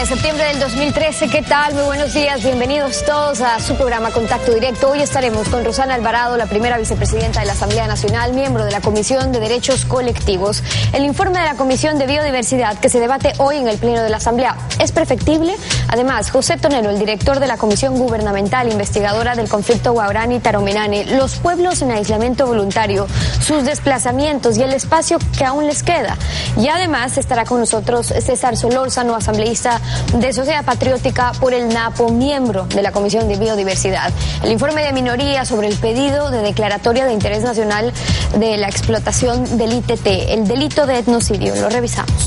de septiembre del 2013. ¿Qué tal? Muy buenos días. Bienvenidos todos a su programa Contacto Directo. Hoy estaremos con Rosana Alvarado, la primera vicepresidenta de la Asamblea Nacional, miembro de la Comisión de Derechos Colectivos. El informe de la Comisión de Biodiversidad que se debate hoy en el Pleno de la Asamblea es perfectible. Además, José Tonelo, el director de la Comisión Gubernamental Investigadora del Conflicto Guaraní-Taromenane, los pueblos en aislamiento voluntario, sus desplazamientos y el espacio que aún les queda. Y además estará con nosotros César Solórzano, asambleísta de Sociedad Patriótica por el Napo, miembro de la Comisión de Biodiversidad. El informe de minoría sobre el pedido de declaratoria de interés nacional de la explotación del ITT, el delito de etnocidio. Lo revisamos.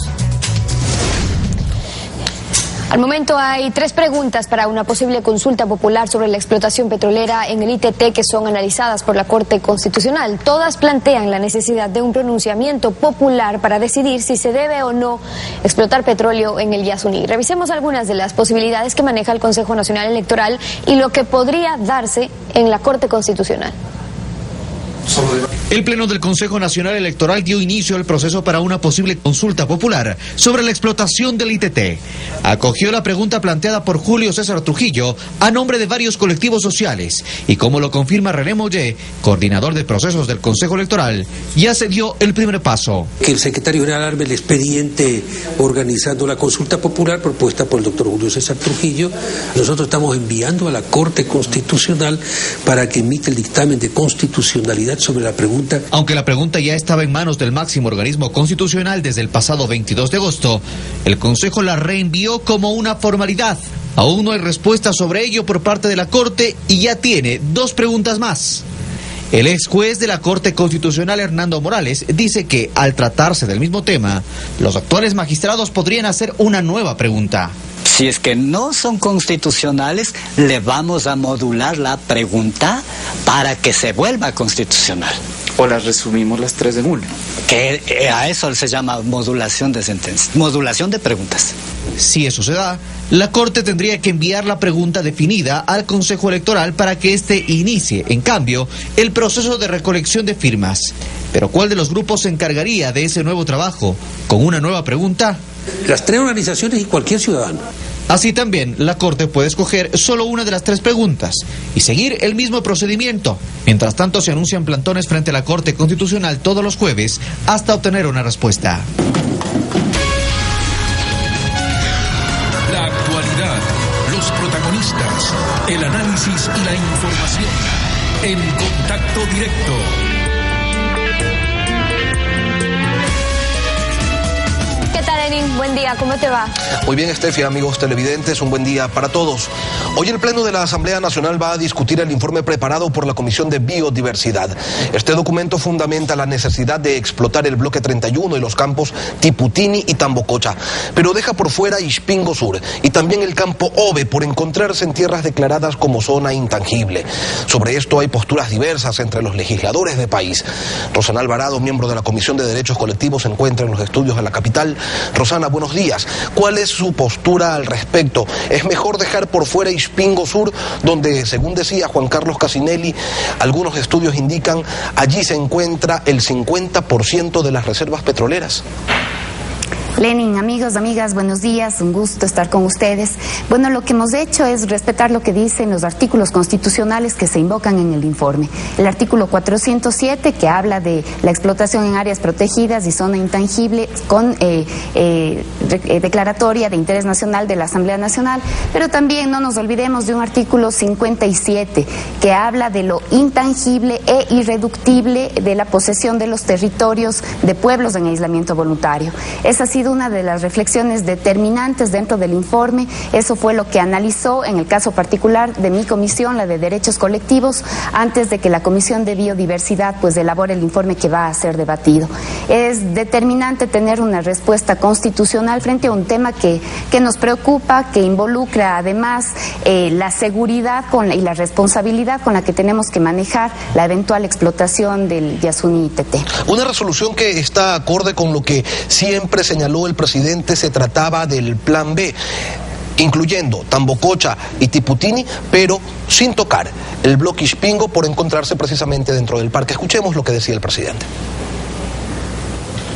Al momento hay 3 preguntas para una posible consulta popular sobre la explotación petrolera en el ITT que son analizadas por la Corte Constitucional. Todas plantean la necesidad de un pronunciamiento popular para decidir si se debe o no explotar petróleo en el Yasuní. Revisemos algunas de las posibilidades que maneja el Consejo Nacional Electoral y lo que podría darse en la Corte Constitucional. El Pleno del Consejo Nacional Electoral dio inicio al proceso para una posible consulta popular sobre la explotación del ITT. Acogió la pregunta planteada por Julio César Trujillo a nombre de varios colectivos sociales y, como lo confirma René Mollé, coordinador de procesos del Consejo Electoral, ya se dio el primer paso. Que el secretario general arme el expediente organizando la consulta popular propuesta por el doctor Julio César Trujillo. Nosotros estamos enviando a la Corte Constitucional para que emita el dictamen de constitucionalidad sobre la pregunta. Aunque la pregunta ya estaba en manos del máximo organismo constitucional desde el pasado 22 de agosto, el Consejo la reenvió como una formalidad. Aún no hay respuesta sobre ello por parte de la Corte y ya tiene 2 preguntas más. El ex juez de la Corte Constitucional, Hernando Morales, dice que, al tratarse del mismo tema, los actuales magistrados podrían hacer una nueva pregunta. Si es que no son constitucionales, le vamos a modular la pregunta para que se vuelva constitucional. O las resumimos las 3 en 1. Que a eso se llama modulación de sentencias, modulación de preguntas. Si eso se da, la Corte tendría que enviar la pregunta definida al Consejo Electoral para que éste inicie, en cambio, el proceso de recolección de firmas. Pero ¿cuál de los grupos se encargaría de ese nuevo trabajo? ¿Con una nueva pregunta? Las 3 organizaciones y cualquier ciudadano. Así también, la Corte puede escoger solo una de las 3 preguntas y seguir el mismo procedimiento. Mientras tanto, se anuncian plantones frente a la Corte Constitucional todos los jueves hasta obtener una respuesta. La actualidad, los protagonistas, el análisis y la información en Contacto Directo. Buen día, ¿cómo te va? Muy bien, Estefi, amigos televidentes, un buen día para todos. Hoy el Pleno de la Asamblea Nacional va a discutir el informe preparado por la Comisión de Biodiversidad. Este documento fundamenta la necesidad de explotar el bloque 31 y los campos Tiputini y Tambococha, pero deja por fuera Ispingo Sur y también el campo Ove por encontrarse en tierras declaradas como zona intangible. Sobre esto hay posturas diversas entre los legisladores del país. Rosana Alvarado, miembro de la Comisión de Derechos Colectivos, se encuentra en los estudios de la capital. Rosana, buenos días. ¿Cuál es su postura al respecto? ¿Es mejor dejar por fuera Ispingo Sur, donde, según decía Juan Carlos Casinelli, algunos estudios indican allí se encuentra el 50% de las reservas petroleras? Lenin, amigos, amigas, buenos días, un gusto estar con ustedes. Bueno, lo que hemos hecho es respetar lo que dicen los artículos constitucionales que se invocan en el informe. El artículo 407, que habla de la explotación en áreas protegidas y zona intangible con declaratoria de interés nacional de la Asamblea Nacional, pero también no nos olvidemos de un artículo 57, que habla de lo intangible e irreductible de la posesión de los territorios de pueblos en aislamiento voluntario. Esa ha sido una de las reflexiones determinantes dentro del informe. Eso fue lo que analizó en el caso particular de mi comisión, la de Derechos Colectivos, antes de que la Comisión de Biodiversidad pues elabore el informe que va a ser debatido. Es determinante tener una respuesta constitucional frente a un tema que nos preocupa, que involucra además la seguridad y la responsabilidad con la que tenemos que manejar la eventual explotación del Yasuní ITT. Una resolución que está acorde con lo que siempre señaló el presidente. Se trataba del plan B, incluyendo Tambococha y Tiputini, pero sin tocar el bloque Ispingo por encontrarse precisamente dentro del parque. Escuchemos lo que decía el presidente.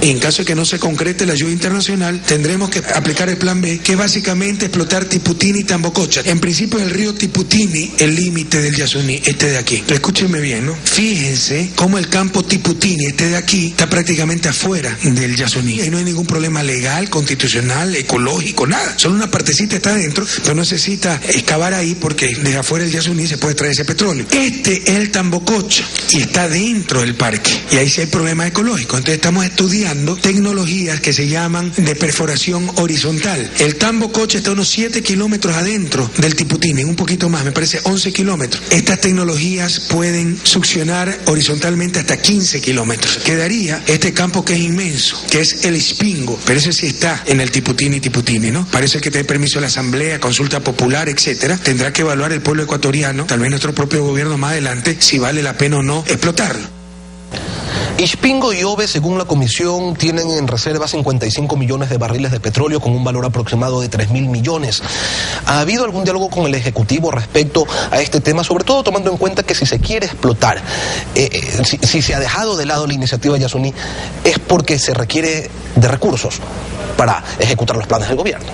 Y en caso de que no se concrete la ayuda internacional, tendremos que aplicar el plan B, que es básicamente explotar Tiputini y Tambococha. En principio, el río Tiputini, el límite del Yasuní, de aquí. Pero escúchenme bien, ¿no? Fíjense cómo el campo Tiputini, de aquí, está prácticamente afuera del Yasuní. Y no hay ningún problema legal, constitucional, ecológico, nada. Solo una partecita está adentro, pero no necesita excavar ahí porque desde afuera del Yasuní se puede traer ese petróleo. Es el Tambococha y está dentro del parque. Y ahí sí hay problemas ecológicos. Entonces estamos estudiando tecnologías que se llaman de perforación horizontal. El Tambococha está a unos 7 kilómetros adentro del Tiputini, un poquito más, me parece 11 kilómetros. Estas tecnologías pueden succionar horizontalmente hasta 15 kilómetros. Quedaría este campo que es inmenso, que es el Ispingo, pero ese sí está en el Tiputini, ¿no? Parece que tiene permiso de la Asamblea, consulta popular, etcétera. Tendrá que evaluar el pueblo ecuatoriano, tal vez nuestro propio gobierno más adelante, si vale la pena o no explotarlo. Ispingo y Obe, según la comisión, tienen en reserva 55 millones de barriles de petróleo con un valor aproximado de 3.000 millones. ¿Ha habido algún diálogo con el Ejecutivo respecto a este tema, sobre todo tomando en cuenta que si se quiere explotar, si se ha dejado de lado la iniciativa Yasuní, es porque se requiere de recursos para ejecutar los planes del gobierno?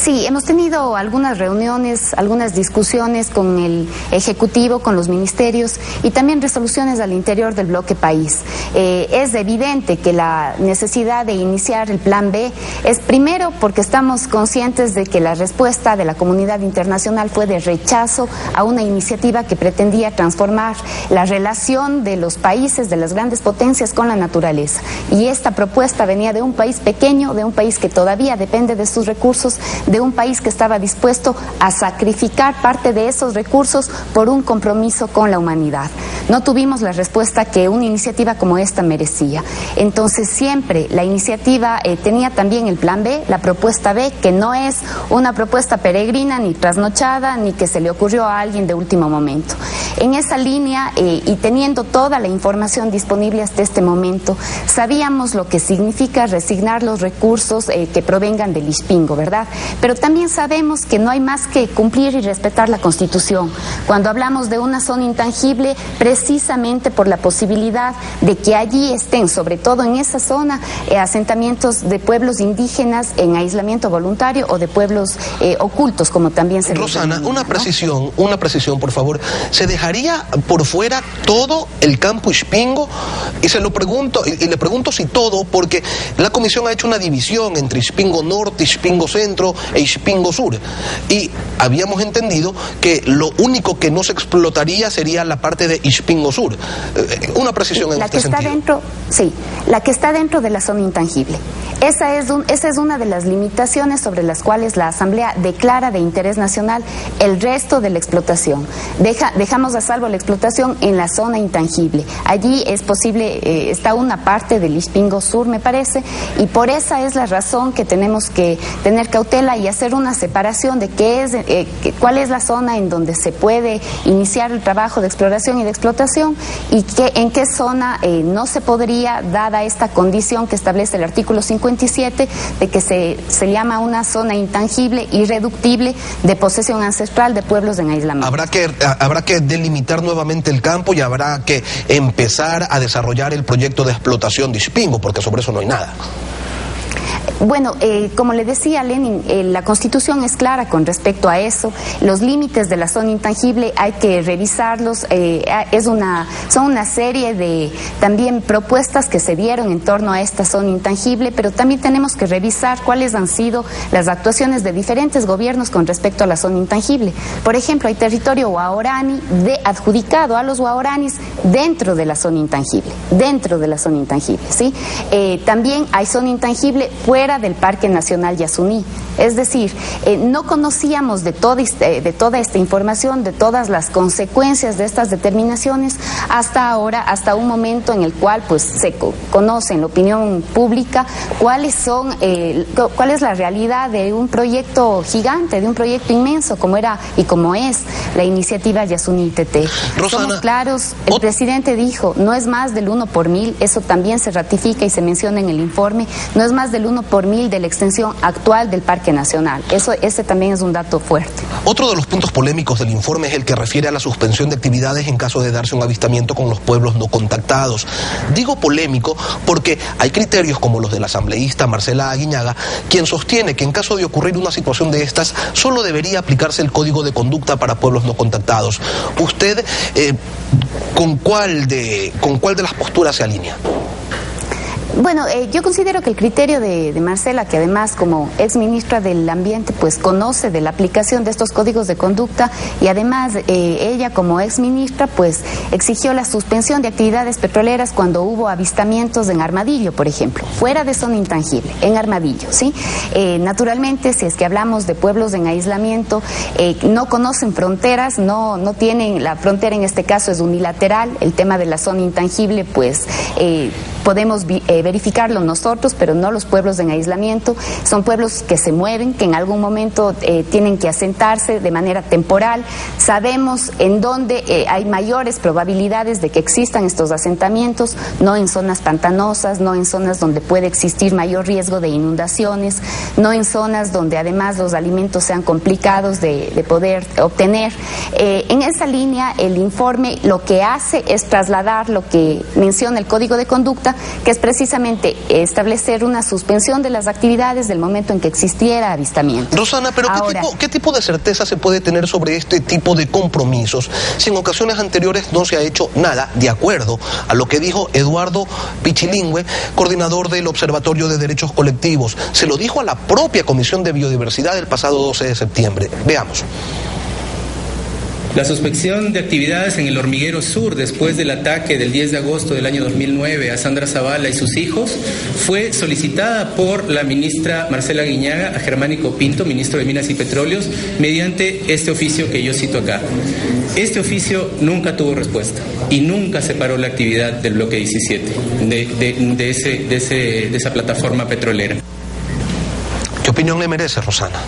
Sí, hemos tenido algunas reuniones, algunas discusiones con el Ejecutivo, con los ministerios y también resoluciones al interior del bloque país. Es evidente que la necesidad de iniciar el plan B es primero porque estamos conscientes de que la respuesta de la comunidad internacional fue de rechazo a una iniciativa que pretendía transformar la relación de los países, de las grandes potencias con la naturaleza. Y esta propuesta venía de un país pequeño, de un país que todavía depende de sus recursos, de un país que estaba dispuesto a sacrificar parte de esos recursos por un compromiso con la humanidad. No tuvimos la respuesta que una iniciativa como esta merecía. Entonces siempre la iniciativa tenía también el plan B, la propuesta B, que no es una propuesta peregrina ni trasnochada ni que se le ocurrió a alguien de último momento. En esa línea y teniendo toda la información disponible hasta este momento, sabíamos lo que significa resignar los recursos que provengan del Ispingo, ¿verdad? Pero también sabemos que no hay más que cumplir y respetar la Constitución. Cuando hablamos de una zona intangible, precisamente por la posibilidad de que allí estén, sobre todo en esa zona, asentamientos de pueblos indígenas en aislamiento voluntario o de pueblos ocultos, como también se Rosana, denomina, una precisión, por favor. ¿Se dejaría por fuera todo el campo Ispingo? Y se lo pregunto, y le pregunto si todo, porque la comisión ha hecho una división entre Ispingo Norte, Ispingo Centro e Ispingo Sur. Y habíamos entendido que lo único que no se explotaría sería la parte de Ispingo Sur. Una precisión en este sentido. La que está dentro de la zona intangible. Esa es una de las limitaciones sobre las cuales la Asamblea declara de interés nacional el resto de la explotación. Dejamos a salvo la explotación en la zona intangible. Allí es posible, está una parte del Ispingo Sur, me parece, y por esa es la razón que tenemos que tener cautela y hacer una separación de cuál es la zona en donde se puede iniciar el trabajo de exploración y de explotación y en qué zona no se podría, dada esta condición que establece el artículo 57 de que se llama una zona intangible, irreductible, de posesión ancestral de pueblos en aislamiento. Habrá que delimitar nuevamente el campo y habrá que empezar a desarrollar el proyecto de explotación de Ispingo, porque sobre eso no hay nada. Bueno, como le decía Lenin, la Constitución es clara con respecto a eso. Los límites de la zona intangible hay que revisarlos. Son una serie de también propuestas que se dieron en torno a esta zona intangible, pero también tenemos que revisar cuáles han sido las actuaciones de diferentes gobiernos con respecto a la zona intangible. Por ejemplo, hay territorio guaorani adjudicado a los guaoranis dentro de la zona intangible, ¿sí? También hay zona intangible fuera del Parque Nacional Yasuní. Es decir, no conocíamos de toda esta información, de todas las consecuencias de estas determinaciones hasta ahora, hasta un momento en el cual pues se conoce en la opinión pública cuál es la realidad de un proyecto gigante, de un proyecto inmenso como era y como es la iniciativa Yasuní TT. Somos claros, el presidente dijo, no es más del 1 por 1000, eso también se ratifica y se menciona en el informe, no es más del 1 por por 1000 de la extensión actual del Parque Nacional. Ese también es un dato fuerte. Otro de los puntos polémicos del informe es el que refiere a la suspensión de actividades en caso de darse un avistamiento con los pueblos no contactados. Digo polémico porque hay criterios como los del asambleísta Marcela Aguiñaga, quien sostiene que en caso de ocurrir una situación de estas, solo debería aplicarse el Código de Conducta para pueblos no contactados. ¿Usted con cuál de las posturas se alinea? Bueno, yo considero que el criterio de Marcela, que además como ex ministra del Ambiente, pues conoce de la aplicación de estos códigos de conducta, y además ella como ex ministra pues exigió la suspensión de actividades petroleras cuando hubo avistamientos en Armadillo, por ejemplo, fuera de zona intangible, en Armadillo, ¿sí? Naturalmente, si es que hablamos de pueblos en aislamiento, no conocen fronteras, no tienen, la frontera en este caso es unilateral, el tema de la zona intangible pues podemos verificarlo nosotros, pero no los pueblos en aislamiento. Son pueblos que se mueven, que en algún momento tienen que asentarse de manera temporal. Sabemos en dónde hay mayores probabilidades de que existan estos asentamientos, no en zonas pantanosas, no en zonas donde puede existir mayor riesgo de inundaciones, no en zonas donde además los alimentos sean complicados de poder obtener. En esa línea, el informe lo que hace es trasladar lo que menciona el Código de Conducta, que es precisamente establecer una suspensión de las actividades del momento en que existiera avistamiento. Rosana, pero ahora, ¿qué tipo de certeza se puede tener sobre este tipo de compromisos si en ocasiones anteriores no se ha hecho nada, de acuerdo a lo que dijo Eduardo Pichilingüe, coordinador del Observatorio de Derechos Colectivos? Se lo dijo a la propia Comisión de Biodiversidad el pasado 12 de septiembre. Veamos. La suspensión de actividades en el Hormiguero Sur después del ataque del 10 de agosto del año 2009 a Sandra Zavala y sus hijos fue solicitada por la ministra Marcela Aguiñaga a Germánico Pinto, ministro de Minas y Petróleos, mediante este oficio que yo cito acá. Este oficio nunca tuvo respuesta y nunca se paró la actividad del bloque 17 de esa plataforma petrolera. ¿Qué opinión le merece, Rosana?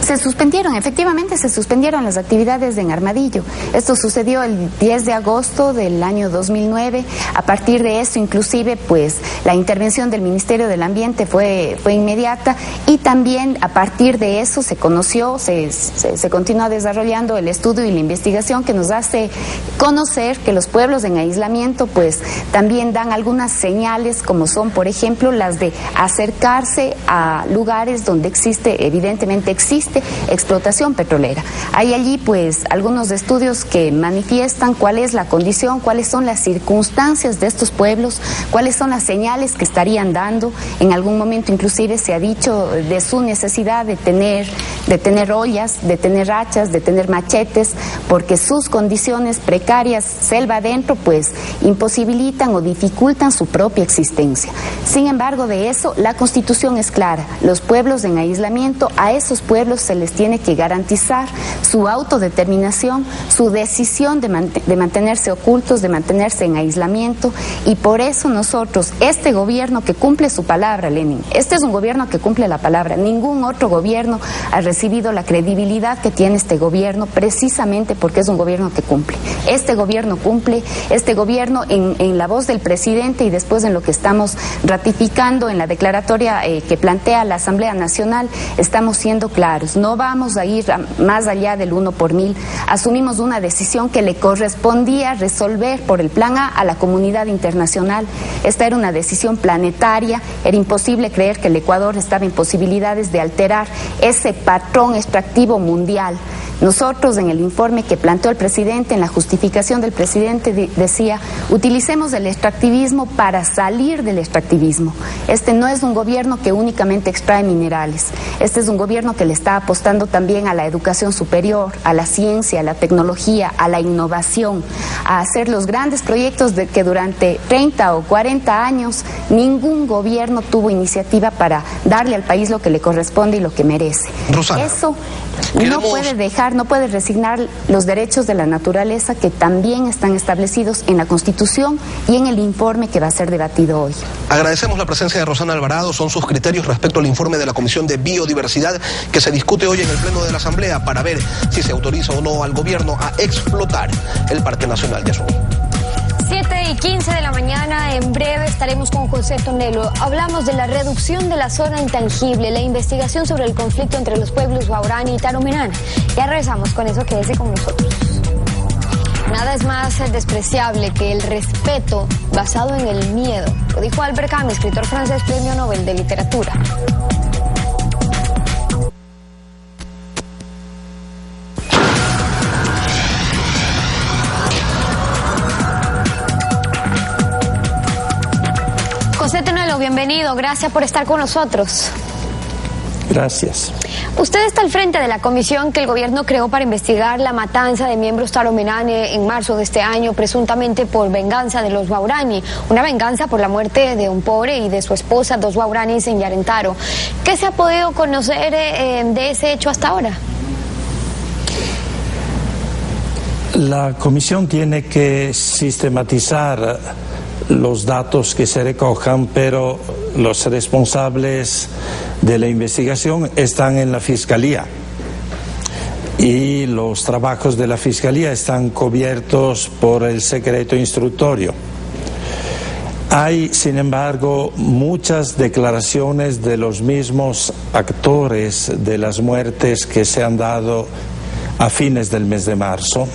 Se suspendieron, efectivamente se suspendieron las actividades en Armadillo. Esto sucedió el 10 de agosto del año 2009. A partir de eso, inclusive, pues la intervención del Ministerio del Ambiente fue inmediata, y también a partir de eso se conoció, se continúa desarrollando el estudio y la investigación que nos hace conocer que los pueblos en aislamiento pues también dan algunas señales, como son, por ejemplo, las de acercarse a lugares donde evidentemente existe explotación petrolera. Hay allí pues algunos estudios que manifiestan cuál es la condición, cuáles son las circunstancias de estos pueblos, cuáles son las señales que estarían dando. En algún momento inclusive se ha dicho de su necesidad de tener ollas, de tener hachas, de tener machetes, porque sus condiciones precarias, selva adentro, pues imposibilitan o dificultan su propia existencia. Sin embargo, de eso la Constitución es clara. Los pueblos en aislamiento, a esos pueblos se les tiene que garantizar su autodeterminación, su decisión de mantenerse ocultos, de mantenerse en aislamiento, y por eso nosotros, este gobierno que cumple su palabra, Lenin, este es un gobierno que cumple la palabra. Ningún otro gobierno ha recibido la credibilidad que tiene este gobierno, precisamente porque es un gobierno que cumple. Este gobierno cumple, este gobierno en la voz del presidente y después en lo que estamos ratificando en la declaratoria que plantea la Asamblea Nacional, estamos siendo claros. No vamos a ir más allá del 1 por 1000. Asumimos una decisión que le correspondía resolver por el Plan A la comunidad internacional. Esta era una decisión planetaria. Era imposible creer que el Ecuador estaba en posibilidades de alterar ese patrón extractivo mundial. Nosotros, en el informe que planteó el presidente, en la justificación del presidente, decía: utilicemos el extractivismo para salir del extractivismo. Este no es un gobierno que únicamente extrae minerales. Este es un gobierno que le está apostando también a la educación superior, a la ciencia, a la tecnología, a la innovación, a hacer los grandes proyectos que durante 30 o 40 años ningún gobierno tuvo iniciativa para darle al país lo que le corresponde y lo que merece. Rosana, eso no puede dejar, no puede resignar los derechos de la naturaleza, que también están establecidos en la Constitución y en el informe que va a ser debatido hoy. Agradecemos la presencia de Rosana Alvarado. Son sus criterios respecto al informe de la Comisión de Biodiversidad que se discute hoy en el Pleno de la Asamblea para ver si se autoriza o no al gobierno a explotar el Parque Nacional de Yasuní. 7:15 de la mañana, en breve estaremos estaremos con José Tonelo. Hablamos de la reducción de la zona intangible, la investigación sobre el conflicto entre los pueblos Guaurani y Taromenana. Ya regresamos con eso, quédese con nosotros. Nada es más despreciable que el respeto basado en el miedo. Lo dijo Albert Camus, escritor francés, premio Nobel de Literatura. José Tonelo, bienvenido. Gracias por estar con nosotros. Gracias. Usted está al frente de la comisión que el gobierno creó para investigar la matanza de miembros taromenane en marzo de este año, presuntamente por venganza de los Guaurani, una venganza por la muerte de un pobre y de su esposa, 2 Guauranis en Yarentaro. ¿Qué se ha podido conocer de ese hecho hasta ahora? La comisión tiene que sistematizar los datos que se recojan, pero los responsables de la investigación están en la Fiscalía y los trabajos de la Fiscalía están cubiertos por el secreto instructorio. Hay, sin embargo, muchas declaraciones de los mismos actores de las muertes que se han dado a fines del mes de marzo.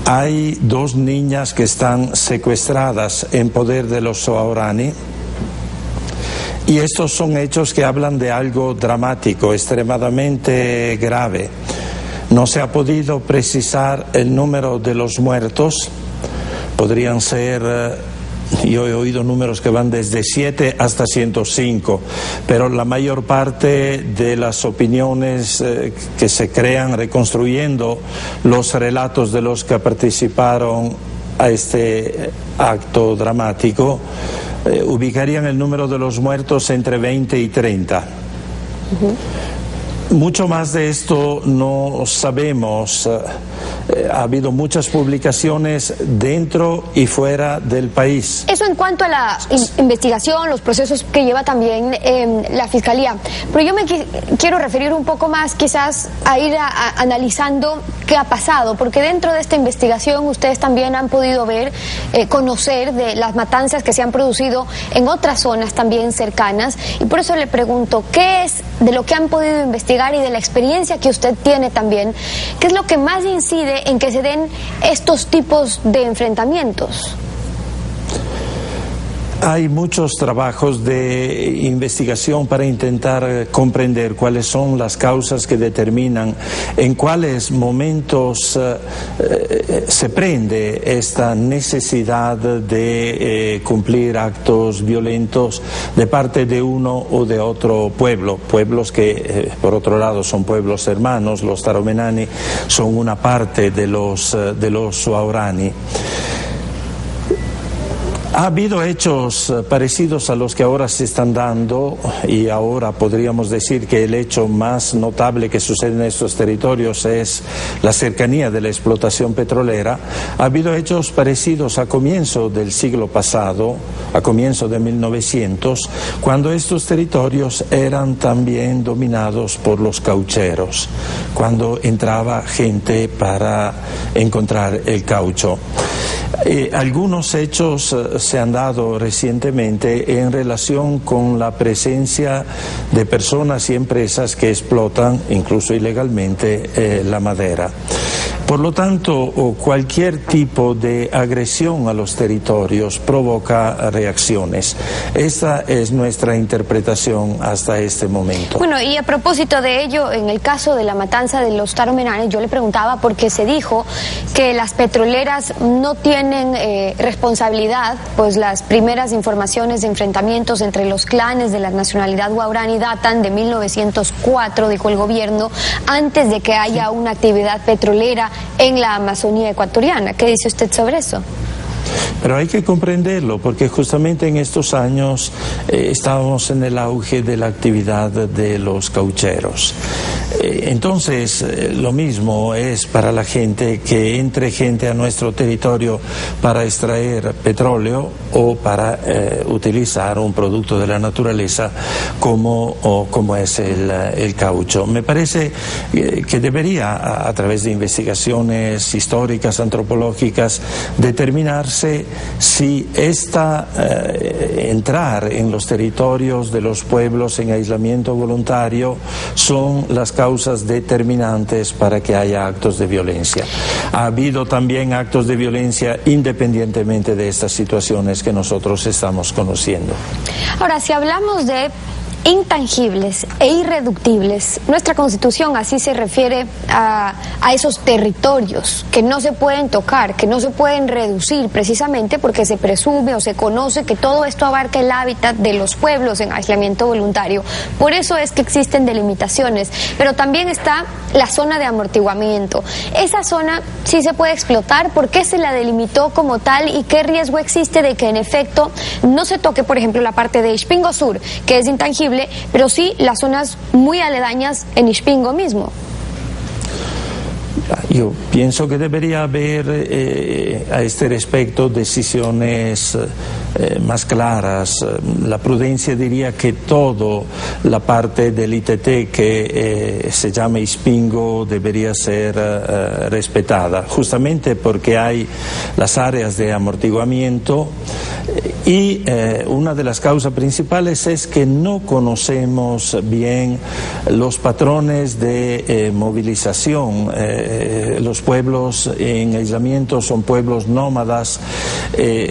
Hay 2 niñas que están secuestradas en poder de los Guaurani y estos son hechos que hablan de algo dramático, extremadamente grave. No se ha podido precisar el número de los muertos, podrían ser... Yo he oído números que van desde 7 hasta 105, pero la mayor parte de las opiniones que se crean reconstruyendo los relatos de los que participaron a este acto dramático ubicarían el número de los muertos entre 20 y 30. Mucho más de esto no sabemos. Ha habido muchas publicaciones dentro y fuera del país. Eso en cuanto a la investigación, los procesos que lleva también la Fiscalía. Pero yo me quiero referir un poco más quizás a ir analizando qué ha pasado, porque dentro de esta investigación ustedes también han podido ver, conocer de las matanzas que se han producido en otras zonas también cercanas, y por eso le pregunto, ¿qué es de lo que han podido investigar y de la experiencia que usted tiene también, qué es lo que más incide en que se den estos tipos de enfrentamientos? Hay muchos trabajos de investigación para intentar comprender cuáles son las causas que determinan en cuáles momentos se prende esta necesidad de cumplir actos violentos de parte de uno o de otro pueblo. Pueblos que, por otro lado, son pueblos hermanos. Los taromenani son una parte de los Guaurani. Ha habido hechos parecidos a los que ahora se están dando, y ahora podríamos decir que el hecho más notable que sucede en estos territorios es la cercanía de la explotación petrolera. Ha habido hechos parecidos a comienzo del siglo pasado, a comienzo de 1900, cuando estos territorios eran también dominados por los caucheros, cuando entraba gente para encontrar el caucho. Algunos hechos se han dado recientemente en relación con la presencia de personas y empresas que explotan, incluso ilegalmente, la madera. Por lo tanto, cualquier tipo de agresión a los territorios provoca reacciones. Esta es nuestra interpretación hasta este momento. Bueno, y a propósito de ello, en el caso de la matanza de los taromenanes, yo le preguntaba porque se dijo que las petroleras no tienen responsabilidad, pues las primeras informaciones de enfrentamientos entre los clanes de la nacionalidad guaurani datan de 1904, dijo el gobierno, antes de que haya una actividad petrolera en la Amazonía ecuatoriana. ¿Qué dice usted sobre eso? Pero hay que comprenderlo, porque justamente en estos años estábamos en el auge de la actividad de los caucheros. Entonces, lo mismo es para la gente que entre gente a nuestro territorio para extraer petróleo o para utilizar un producto de la naturaleza como es el caucho. Me parece que debería, a través de investigaciones históricas, antropológicas, determinarse preguntarse si entrar en los territorios de los pueblos en aislamiento voluntario son las causas determinantes para que haya actos de violencia. Ha habido también actos de violencia independientemente de estas situaciones que nosotros estamos conociendo. Ahora, si hablamos de intangibles e irreductibles, nuestra Constitución así se refiere a esos territorios que no se pueden tocar, que no se pueden reducir, precisamente porque se presume o se conoce que todo esto abarca el hábitat de los pueblos en aislamiento voluntario. Por eso es que existen delimitaciones, pero también está la zona de amortiguamiento. Esa zona sí se puede explotar. ¿Por qué se la delimitó como tal y qué riesgo existe de que en efecto no se toque, por ejemplo, la parte de Ixpingo Sur, que es intangible, pero sí las zonas muy aledañas en Ixpingo mismo? Yo pienso que debería haber a este respecto decisiones más claras. La prudencia diría que toda la parte del ITT que se llama Ixpingo debería ser respetada, justamente porque hay las áreas de amortiguamiento y una de las causas principales es que no conocemos bien los patrones de movilización. Los pueblos en aislamiento son pueblos nómadas.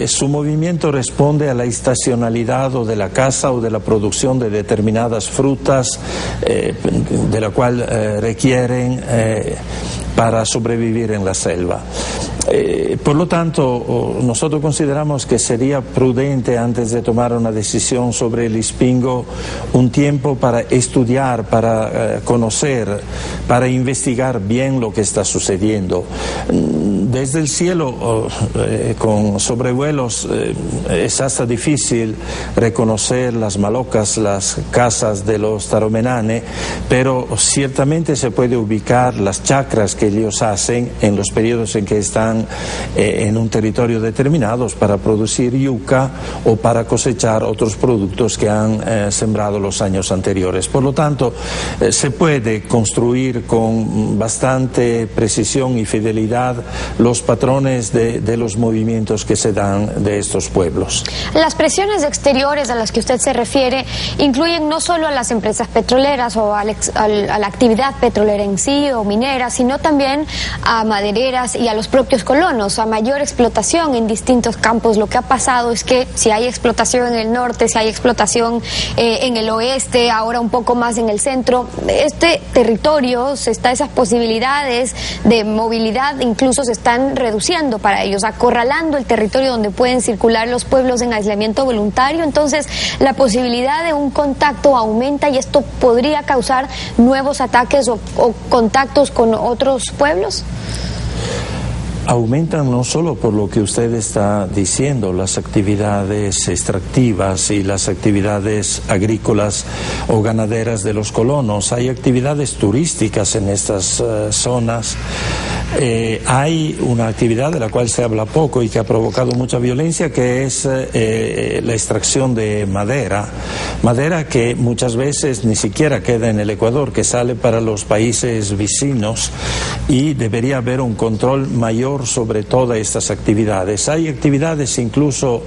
Su movimiento responde a la estacionalidad o de la caza o de la producción de determinadas frutas de la cual requieren para sobrevivir en la selva. Por lo tanto, nosotros consideramos que sería prudente, antes de tomar una decisión sobre el Ixpingo, un tiempo para estudiar, para conocer, para investigar bien lo que está sucediendo. Desde el cielo, con sobrevuelos, es hasta difícil reconocer las malocas, las casas de los taromenane, pero ciertamente se puede ubicar las chacras que ellos hacen en los periodos en que están en un territorio determinado para producir yuca o para cosechar otros productos que han sembrado los años anteriores. Por lo tanto, se puede construir con bastante precisión y fidelidad los patrones de los movimientos que se dan de estos pueblos. Las presiones exteriores a las que usted se refiere incluyen no solo a las empresas petroleras o a la actividad petrolera en sí o minera, sino también a madereras y a los propios colonos, a mayor explotación en distintos campos. Lo que ha pasado es que si hay explotación en el norte, si hay explotación en el oeste, ahora un poco más en el centro, este territorio, esas posibilidades de movilidad incluso se están reduciendo para ellos, acorralando el territorio donde pueden circular los pueblos en aislamiento voluntario. Entonces la posibilidad de un contacto aumenta y esto podría causar nuevos ataques o contactos con otros pueblos. Aumentan no solo por lo que usted está diciendo, las actividades extractivas y las actividades agrícolas o ganaderas de los colonos, hay actividades turísticas en estas zonas. Hay una actividad de la cual se habla poco y que ha provocado mucha violencia, que es la extracción de madera que muchas veces ni siquiera queda en el Ecuador, que sale para los países vecinos, y debería haber un control mayor sobre todas estas actividades. Hay actividades incluso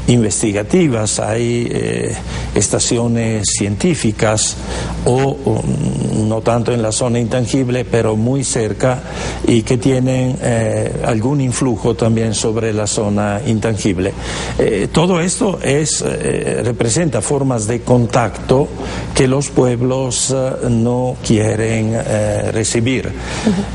investigativas, hay estaciones científicas o no tanto en la zona intangible, pero muy cerca, y que tienen algún influjo también sobre la zona intangible. Todo esto representa formas de contacto que los pueblos no quieren recibir.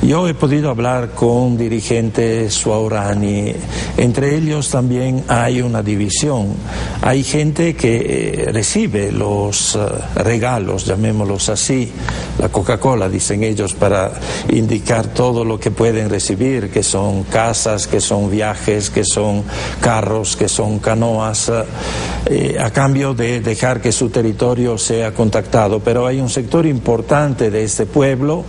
Yo he podido hablar con dirigentes Huaorani, entre ellos también hay una división. Hay gente que recibe los regalos, llamémoslos así, la Coca-Cola, dicen ellos, para indicar todo lo que pueden recibir, que son casas, que son viajes, que son carros, que son canoas, a cambio de dejar que su territorio sea contactado. Pero hay un sector importante de este pueblo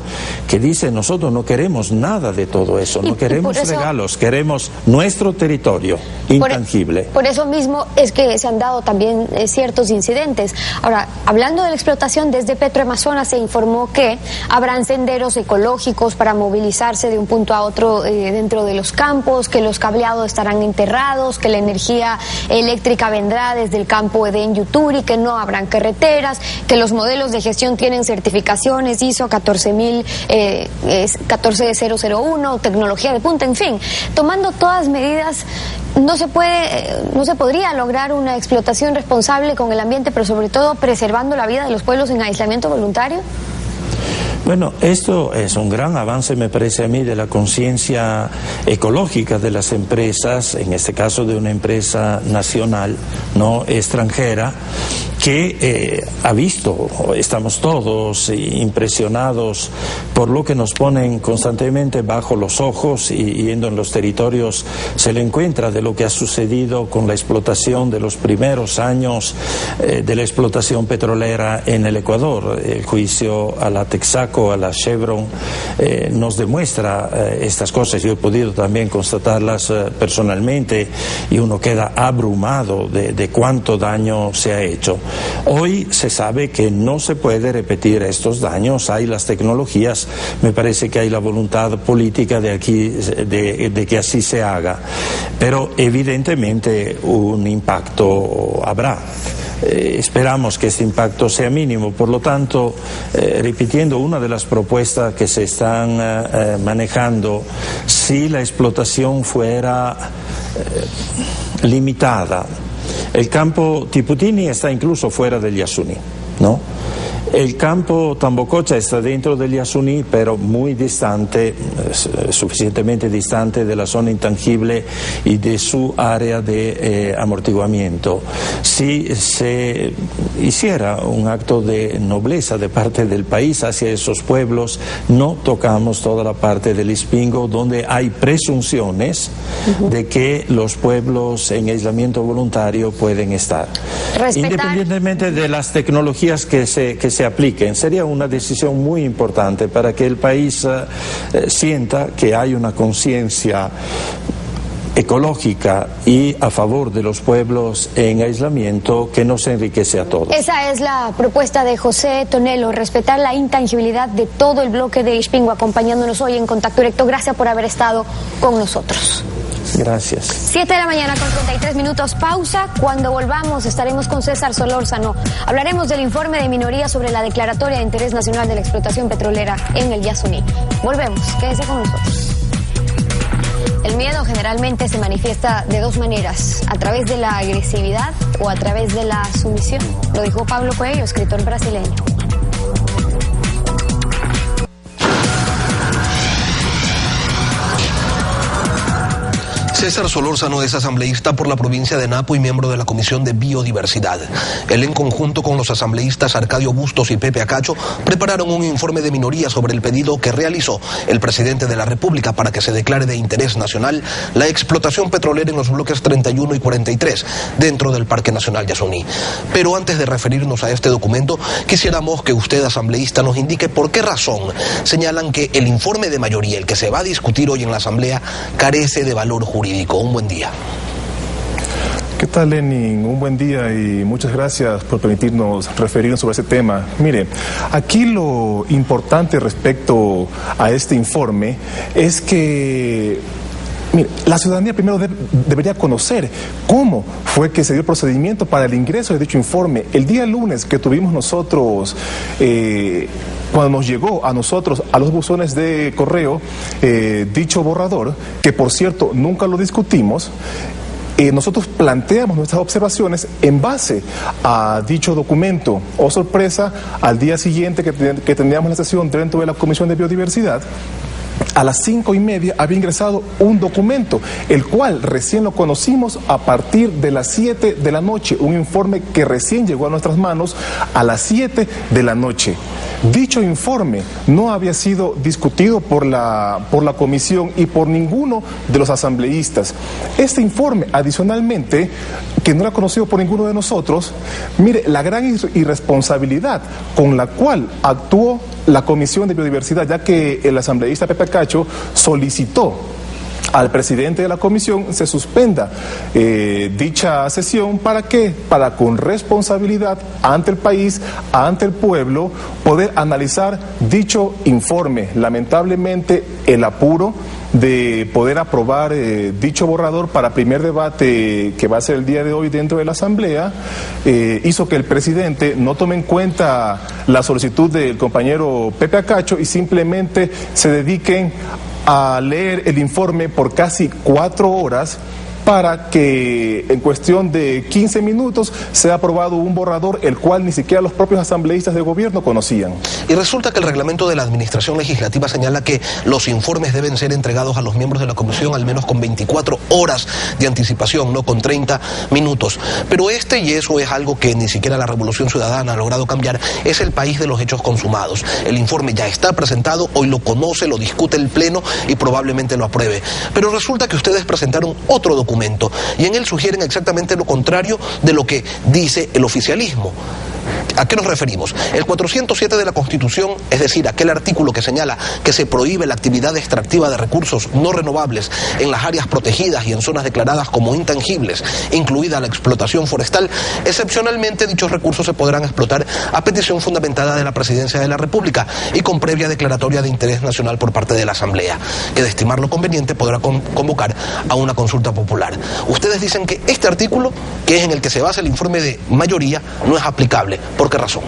que dice: nosotros no queremos nada de todo eso, no queremos regalos, queremos nuestro territorio intangible. Por eso mismo es que se han dado también ciertos incidentes. Ahora, hablando de la explotación, desde Petroamazonas se informó que habrán senderos ecológicos para movilizarse de un un punto a otro dentro de los campos, que los cableados estarán enterrados, que la energía eléctrica vendrá desde el campo Edén Yuturi, que no habrán carreteras, que los modelos de gestión tienen certificaciones ISO 14001, tecnología de punta, en fin, tomando todas medidas. No se podría lograr una explotación responsable con el ambiente, pero sobre todo preservando la vida de los pueblos en aislamiento voluntario. Bueno, esto es un gran avance, me parece a mí, de la conciencia ecológica de las empresas, en este caso de una empresa nacional, no extranjera, que ha visto, estamos todos impresionados por lo que nos ponen constantemente bajo los ojos, y yendo en los territorios se le encuentra de lo que ha sucedido con la explotación de los primeros años de la explotación petrolera en el Ecuador. El juicio a la Texaco, a la Chevron, nos demuestra estas cosas. Yo he podido también constatarlas personalmente, y uno queda abrumado de cuánto daño se ha hecho. Hoy se sabe que no se puede repetir estos daños, hay las tecnologías, me parece que hay la voluntad política de que así se haga, pero evidentemente un impacto habrá. Esperamos que este impacto sea mínimo. Por lo tanto, repitiendo una de las propuestas que se están manejando, si la explotación fuera limitada, el campo Tiputini está incluso fuera del Yasuní, ¿no? El campo Tambococha está dentro del Yasuní, pero muy distante, suficientemente distante de la zona intangible y de su área de amortiguamiento. Si se hiciera un acto de nobleza de parte del país hacia esos pueblos, no tocamos toda la parte del Ispingo, donde hay presunciones de que los pueblos en aislamiento voluntario pueden estar. Independientemente de las tecnologías que se apliquen, sería una decisión muy importante para que el país sienta que hay una conciencia ecológica y a favor de los pueblos en aislamiento que nos enriquece a todos. Esa es la propuesta de José Tonelo, respetar la intangibilidad de todo el bloque de Ispingo, acompañándonos hoy en Contacto Directo. Gracias por haber estado con nosotros. Gracias. 7 de la mañana con 33 minutos, pausa. Cuando volvamos estaremos con César Solórzano. Hablaremos del informe de minoría sobre la declaratoria de interés nacional de la explotación petrolera en el Yasuní. Volvemos, quédese con nosotros. El miedo generalmente se manifiesta de dos maneras, a través de la agresividad o a través de la sumisión. Lo dijo Pablo Coelho, escritor brasileño. César Solórzano es asambleísta por la provincia de Napo y miembro de la Comisión de Biodiversidad. Él, en conjunto con los asambleístas Arcadio Bustos y Pepe Acacho, prepararon un informe de minoría sobre el pedido que realizó el presidente de la República para que se declare de interés nacional la explotación petrolera en los bloques 31 y 43 dentro del Parque Nacional Yasuní. Pero antes de referirnos a este documento, quisiéramos que usted, asambleísta, nos indique por qué razón señalan que el informe de mayoría, el que se va a discutir hoy en la Asamblea, carece de valor jurídico. Un buen día. ¿Qué tal, Lenin? Un buen día y muchas gracias por permitirnos referirnos sobre ese tema. Mire, aquí lo importante respecto a este informe es que la ciudadanía primero debería conocer cómo fue que se dio el procedimiento para el ingreso de dicho informe. El día lunes que tuvimos nosotros, cuando nos llegó a nosotros, a los buzones de correo, dicho borrador, que por cierto nunca lo discutimos, nosotros planteamos nuestras observaciones en base a dicho documento. Oh sorpresa, al día siguiente que teníamos la sesión dentro de la Comisión de Biodiversidad, a las 5:30 había ingresado un documento, el cual recién lo conocimos a partir de las 7 de la noche, un informe que recién llegó a nuestras manos a las 7 de la noche. Dicho informe no había sido discutido por la comisión y por ninguno de los asambleístas. Este informe, adicionalmente, que no era conocido por ninguno de nosotros, mire, la gran irresponsabilidad con la cual actuó la Comisión de Biodiversidad, ya que el asambleísta Pepe Cacho solicitó al presidente de la comisión se suspenda dicha sesión. ¿Para qué? Para con responsabilidad ante el país, ante el pueblo, poder analizar dicho informe. Lamentablemente, el apuro de poder aprobar dicho borrador para primer debate que va a ser el día de hoy dentro de la Asamblea, hizo que el presidente no tome en cuenta la solicitud del compañero Pepe Acacho y simplemente se dediquen a leer el informe por casi 4 horas para que en cuestión de 15 minutos sea aprobado un borrador el cual ni siquiera los propios asambleístas de gobierno conocían. Y resulta que el reglamento de la Administración Legislativa señala que los informes deben ser entregados a los miembros de la comisión al menos con 24 horas de anticipación, no con 30 minutos. Pero y eso es algo que ni siquiera la Revolución Ciudadana ha logrado cambiar, es el país de los hechos consumados. El informe ya está presentado, hoy lo conoce, lo discute el Pleno y probablemente lo apruebe. Pero resulta que ustedes presentaron otro documento y en él sugieren exactamente lo contrario de lo que dice el oficialismo. ¿A qué nos referimos? El 407 de la Constitución, es decir, aquel artículo que señala que se prohíbe la actividad extractiva de recursos no renovables en las áreas protegidas y en zonas declaradas como intangibles, incluida la explotación forestal, excepcionalmente dichos recursos se podrán explotar a petición fundamentada de la Presidencia de la República y con previa declaratoria de interés nacional por parte de la Asamblea, que de estimarlo conveniente podrá convocar a una consulta popular. Ustedes dicen que este artículo, que es en el que se basa el informe de mayoría, no es aplicable. ¿Por qué razón?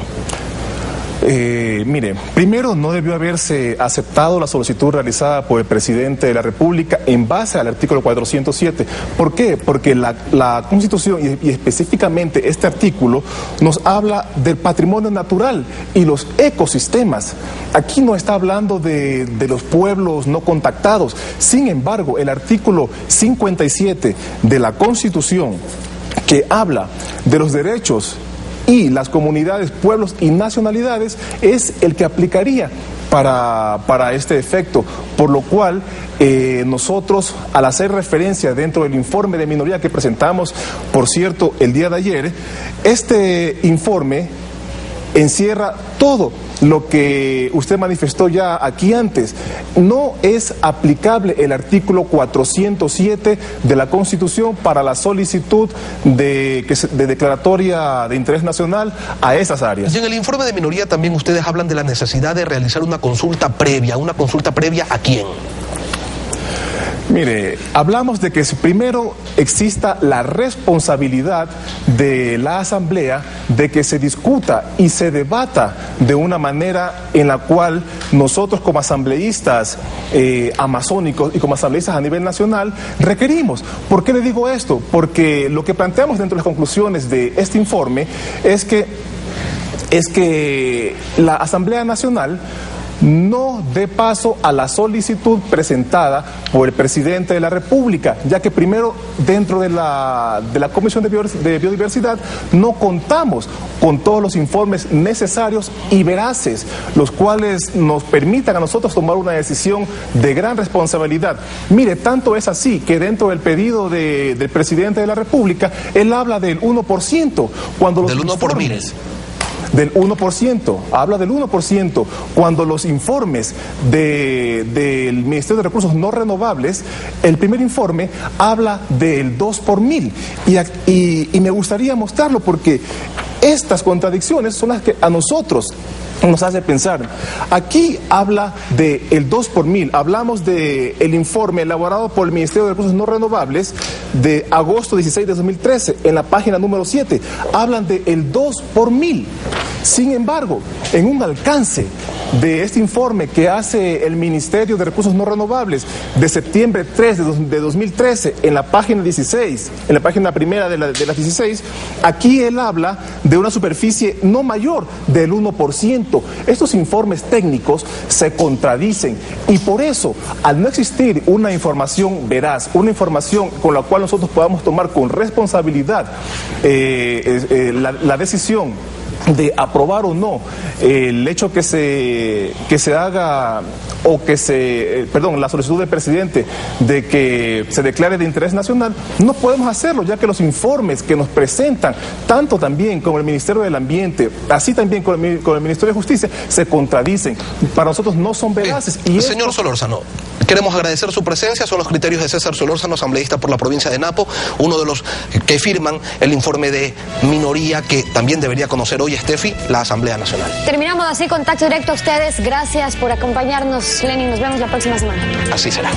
Mire, primero no debió haberse aceptado la solicitud realizada por el presidente de la República en base al artículo 407. ¿Por qué? Porque la Constitución y específicamente este artículo nos habla del patrimonio natural y los ecosistemas. Aquí no está hablando de los pueblos no contactados. Sin embargo, el artículo 57 de la Constitución, que habla de los derechos y las comunidades, pueblos y nacionalidades, es el que aplicaría para este efecto, por lo cual nosotros, al hacer referencia dentro del informe de minoría que presentamos, por cierto, el día de ayer, este informe encierra todo lo que usted manifestó ya aquí antes. No es aplicable el artículo 407 de la Constitución para la solicitud de declaratoria de interés nacional a esas áreas. Y en el informe de minoría también ustedes hablan de la necesidad de realizar una consulta previa. ¿Una consulta previa a quién? Mire, hablamos de que primero exista la responsabilidad de la Asamblea de que se discuta y se debata de una manera en la cual nosotros como asambleístas amazónicos y como asambleístas a nivel nacional requerimos. ¿Por qué le digo esto? Porque lo que planteamos dentro de las conclusiones de este informe es que la Asamblea Nacional no dé paso a la solicitud presentada por el presidente de la República, ya que primero dentro de la Comisión de Biodiversidad no contamos con todos los informes necesarios y veraces, los cuales nos permitan a nosotros tomar una decisión de gran responsabilidad. Mire, tanto es así que dentro del pedido del presidente de la República, él habla del 1%, cuando los del 1 por miles. Del 1%, habla del 1%, cuando los informes del Ministerio de Recursos No Renovables, el primer informe habla del 2 por mil. Y me gustaría mostrarlo porque estas contradicciones son las que a nosotros nos hace pensar. Aquí habla del 2 por mil, hablamos del informe elaborado por el Ministerio de Recursos No Renovables de agosto 16 de 2013, en la página número 7, hablan del 2 por mil. Sin embargo, en un alcance de este informe que hace el Ministerio de Recursos No Renovables de septiembre 3 de 2013, en la página 16, en la página primera de las 16, aquí él habla de una superficie no mayor del 1%. Estos informes técnicos se contradicen y por eso, al no existir una información veraz, una información con la cual nosotros podamos tomar con responsabilidad la decisión de aprobar o no el hecho que se haga o la solicitud del presidente de que se declare de interés nacional, no podemos hacerlo, ya que los informes que nos presentan, tanto también como el Ministerio del Ambiente, así también con el Ministerio de Justicia, se contradicen. Para nosotros no son veraces. Señor Solórzano, Queremos agradecer su presencia, son los criterios de César Solórzano, asambleísta por la provincia de Napo, uno de los que firman el informe de minoría que también debería conocer hoy, Estefi, la Asamblea Nacional. Terminamos así Contacto Directo a ustedes. Gracias por acompañarnos, Lenin. Nos vemos la próxima semana. Así será.